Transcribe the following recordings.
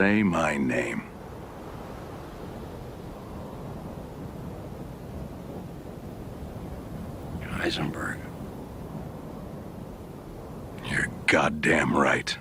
say my name. Heisenberg. You're goddamn right.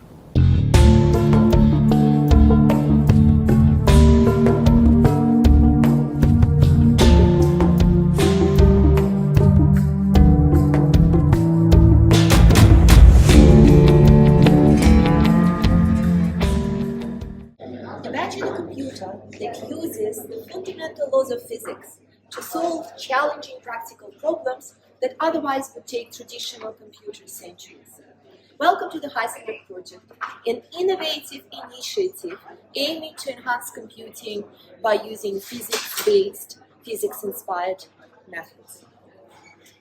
Imagine a computer that uses the fundamental laws of physics to solve challenging practical problems that otherwise would take traditional computers centuries. Welcome to the Helsingberg Project, an innovative initiative aiming to enhance computing by using physics-based, physics-inspired methods.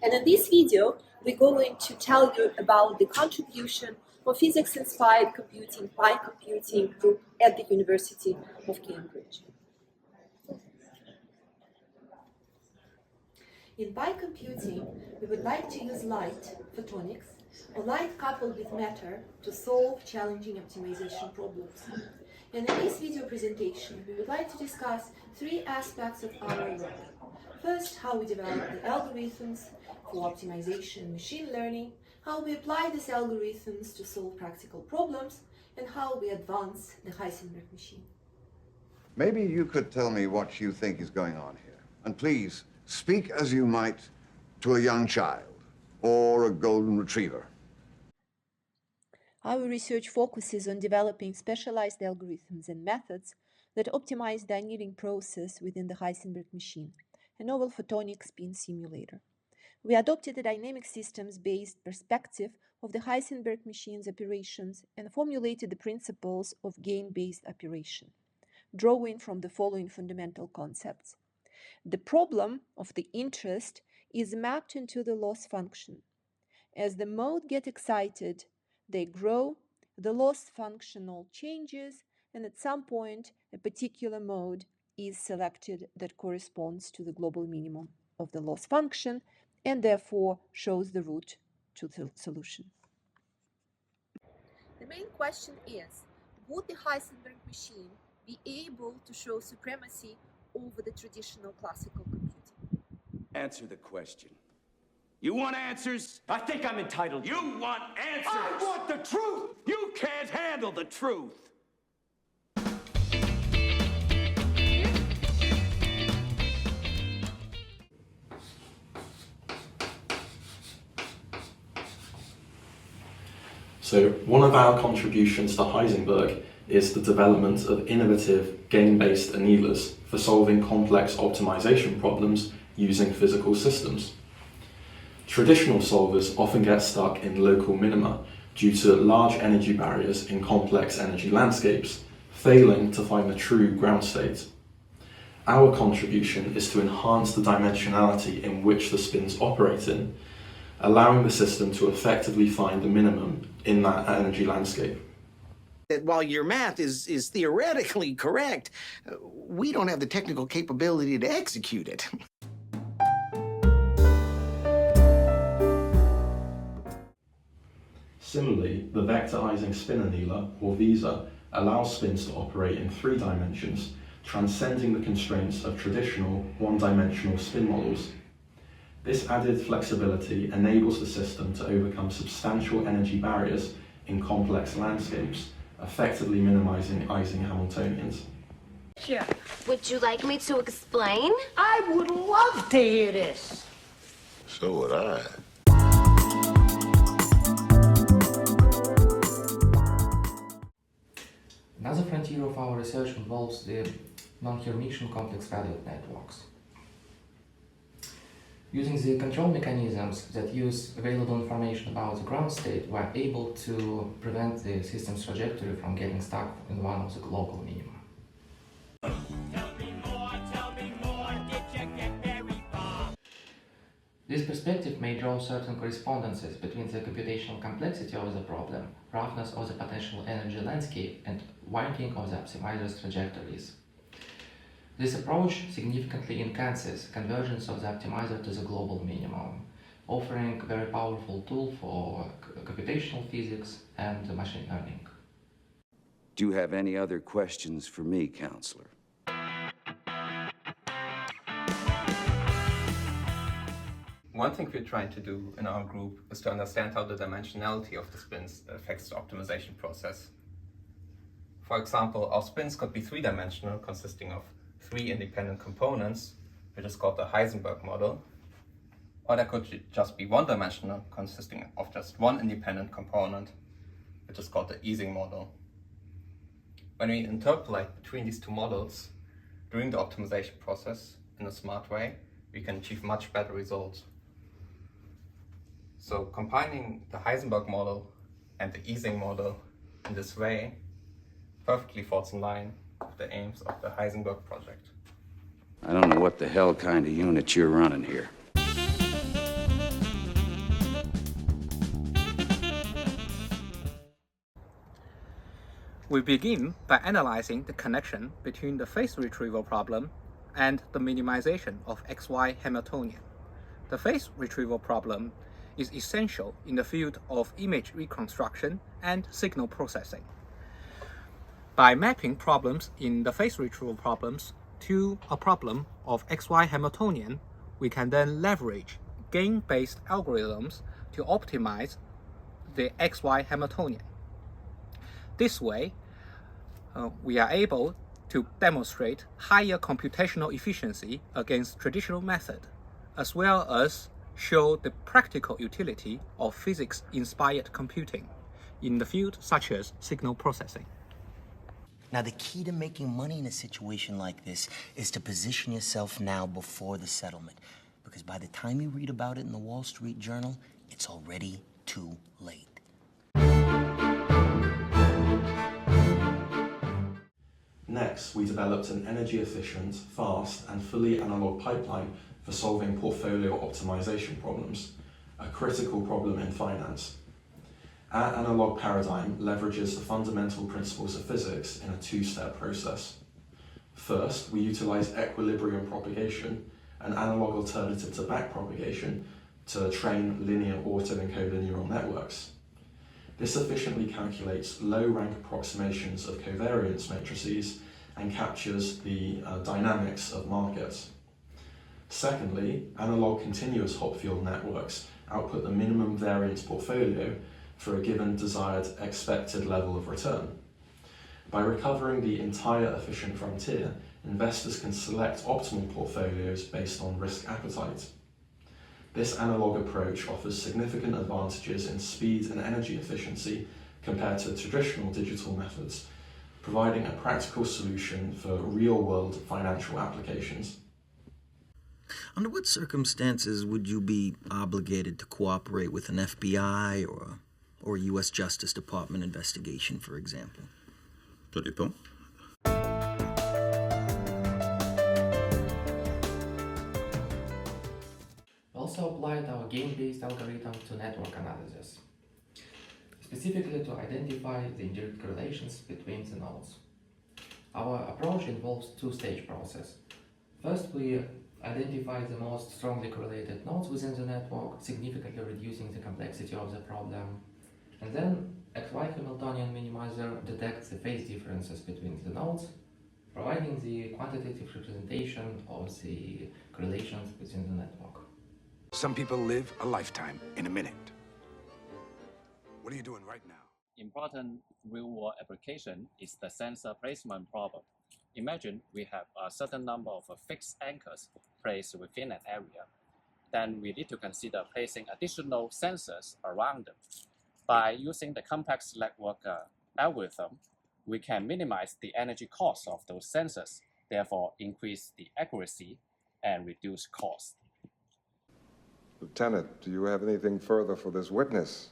And in this video, we're going to tell you about the contribution of physics-inspired computing by computing group at the University of Cambridge. In biocomputing, we would like to use light, photonics, or light coupled with matter to solve challenging optimization problems. And in this video presentation, we would like to discuss three aspects of our work. First, how we develop the algorithms for optimization and machine learning, how we apply these algorithms to solve practical problems, and how we advance the Heisenberg machine. Maybe you could tell me what you think is going on here. And please, speak as you might to a young child or a golden retriever. Our research focuses on developing specialized algorithms and methods that optimize the annealing process within the Heisenberg machine, a novel photonic spin simulator. We adopted a dynamic systems-based perspective of the Heisenberg machine's operations and formulated the principles of gain-based operation, drawing from the following fundamental concepts. The problem of the interest is mapped into the loss function. As the mode get excited, they grow, the loss functional changes, and at some point, a particular mode is selected that corresponds to the global minimum of the loss function and therefore shows the route to the solution. The main question is, would the Heisenberg machine be able to show supremacy over the traditional classical computing? Answer the question. You want answers? I think I'm entitled. You want answers? I want the truth! You can't handle the truth! So one of our contributions to Heisenberg is the development of innovative gain-based annealers for solving complex optimization problems using physical systems. Traditional solvers often get stuck in local minima due to large energy barriers in complex energy landscapes, failing to find the true ground state. Our contribution is to enhance the dimensionality in which the spins operate in, allowing the system to effectively find the minimum in that energy landscape. That while your math is theoretically correct, we don't have the technical capability to execute it. Similarly, the vectorizing spin annealer, or VISA, allows spins to operate in 3 dimensions, transcending the constraints of traditional one-dimensional spin models. This added flexibility enables the system to overcome substantial energy barriers in complex landscapes, effectively minimizing Ising Hamiltonians. Sure. Would you like me to explain? I would love to hear this. So would I. Another frontier of our research involves the non-Hermitian complex valued networks. Using the control mechanisms that use available information about the ground state, we are able to prevent the system's trajectory from getting stuck in one of the global minima. This perspective may draw certain correspondences between the computational complexity of the problem, roughness of the potential energy landscape, and winding of the optimizer's trajectories. This approach significantly enhances convergence of the optimizer to the global minimum, offering a very powerful tool for computational physics and machine learning. Do you have any other questions for me, Counselor? One thing we're trying to do in our group is to understand how the dimensionality of the spins affects the optimization process. For example, our spins could be three-dimensional, consisting of three independent components, which is called the Heisenberg model, or they could just be one-dimensional, consisting of just one independent component, which is called the Ising model. When we interpolate between these two models during the optimization process in a smart way, we can achieve much better results. So combining the Heisenberg model and the Ising model in this way perfectly falls in line with the aims of the Heisenberg Project. I don't know what the hell kind of unit you're running here. We begin by analyzing the connection between the phase retrieval problem and the minimization of XY Hamiltonian. The phase retrieval problem is essential in the field of image reconstruction and signal processing. By mapping problems in the phase retrieval problems to a problem of XY Hamiltonian, we can then leverage gain-based algorithms to optimize the XY Hamiltonian. This way, we are able to demonstrate higher computational efficiency against traditional method, as well as show the practical utility of physics-inspired computing in the field such as signal processing. Now, the key to making money in a situation like this is to position yourself now before the settlement, because by the time you read about it in the Wall Street Journal, it's already too late. Next, we developed an energy-efficient, fast, and fully analog pipeline for solving portfolio optimization problems, a critical problem in finance. Our analog paradigm leverages the fundamental principles of physics in a two-step process. First, we utilize equilibrium propagation, an analog alternative to backpropagation, to train linear autoencoder neural networks. This efficiently calculates low-rank approximations of covariance matrices and captures the dynamics of markets. Secondly, analog continuous Hopfield networks output the minimum variance portfolio for a given desired expected level of return. By recovering the entire efficient frontier, investors can select optimal portfolios based on risk appetite. This analog approach offers significant advantages in speed and energy efficiency compared to traditional digital methods, providing a practical solution for real-world financial applications. Under what circumstances would you be obligated to cooperate with an FBI or a U.S. Justice Department investigation, for example? Ça dépend. We also applied our game-based algorithm to network analysis, specifically to identify the indirect correlations between the nodes. Our approach involves two-stage process. First, we identify the most strongly correlated nodes within the network, significantly reducing the complexity of the problem. And then, XY Hamiltonian minimizer detects the phase differences between the nodes, providing the quantitative representation of the correlations within the network. Some people live a lifetime in a minute. What are you doing right now? Important real-world application is the sensor placement problem. Imagine we have a certain number of fixed anchors placed within an area. Then we need to consider placing additional sensors around them. By using the complex network algorithm, we can minimize the energy cost of those sensors, therefore increase the accuracy and reduce cost. Lieutenant, do you have anything further for this witness?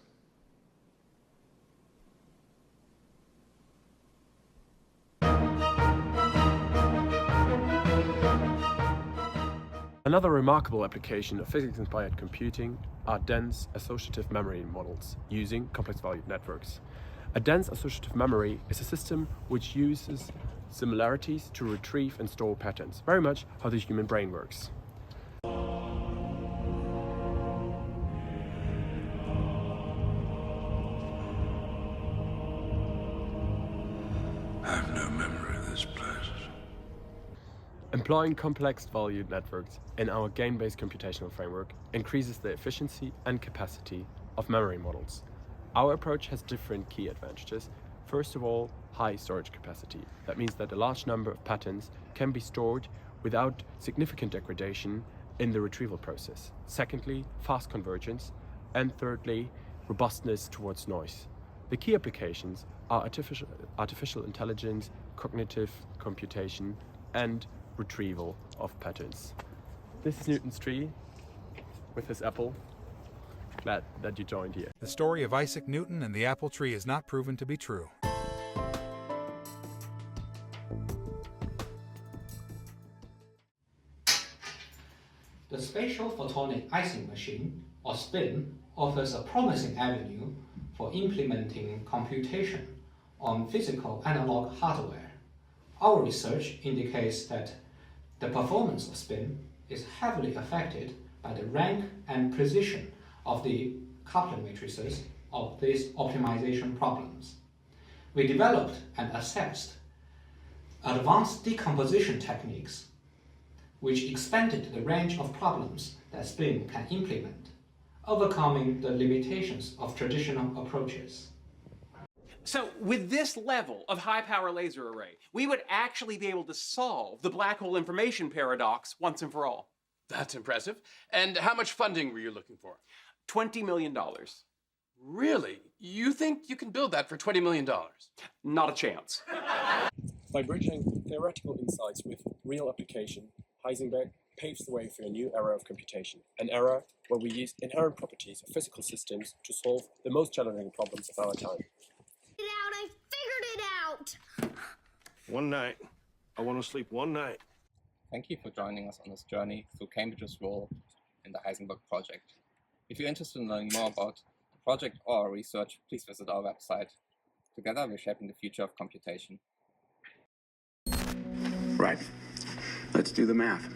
Another remarkable application of physics-inspired computing are dense associative memory models using complex valued networks. A dense associative memory is a system which uses similarities to retrieve and store patterns, very much how the human brain works. Employing complex valued networks in our game-based computational framework increases the efficiency and capacity of memory models. Our approach has different key advantages. First of all, high storage capacity. That means that a large number of patterns can be stored without significant degradation in the retrieval process. Secondly, fast convergence. And thirdly, robustness towards noise. The key applications are artificial intelligence, cognitive computation, and retrieval of patterns. This is Newton's tree with his apple. Glad that you joined here. The story of Isaac Newton and the apple tree is not proven to be true. The spatial photonic Ising machine, or SPIN, offers a promising avenue for implementing computation on physical analog hardware. Our research indicates that the performance of SPIN is heavily affected by the rank and precision of the coupling matrices of these optimization problems. We developed and assessed advanced decomposition techniques which expanded the range of problems that SPIN can implement, overcoming the limitations of traditional approaches. So with this level of high-power laser array, we would actually be able to solve the black hole information paradox once and for all. That's impressive. And how much funding were you looking for? $20 million. Really? You think you can build that for $20 million? Not a chance. By bridging theoretical insights with real application, Heisenberg paves the way for a new era of computation, an era where we use inherent properties of physical systems to solve the most challenging problems of our time. I figured it out! One night. I want to sleep one night. Thank you for joining us on this journey through Cambridge's role in the Heisenberg Project. If you're interested in learning more about the project or our research, please visit our website. Together, we're shaping the future of computation. Right. Let's do the math.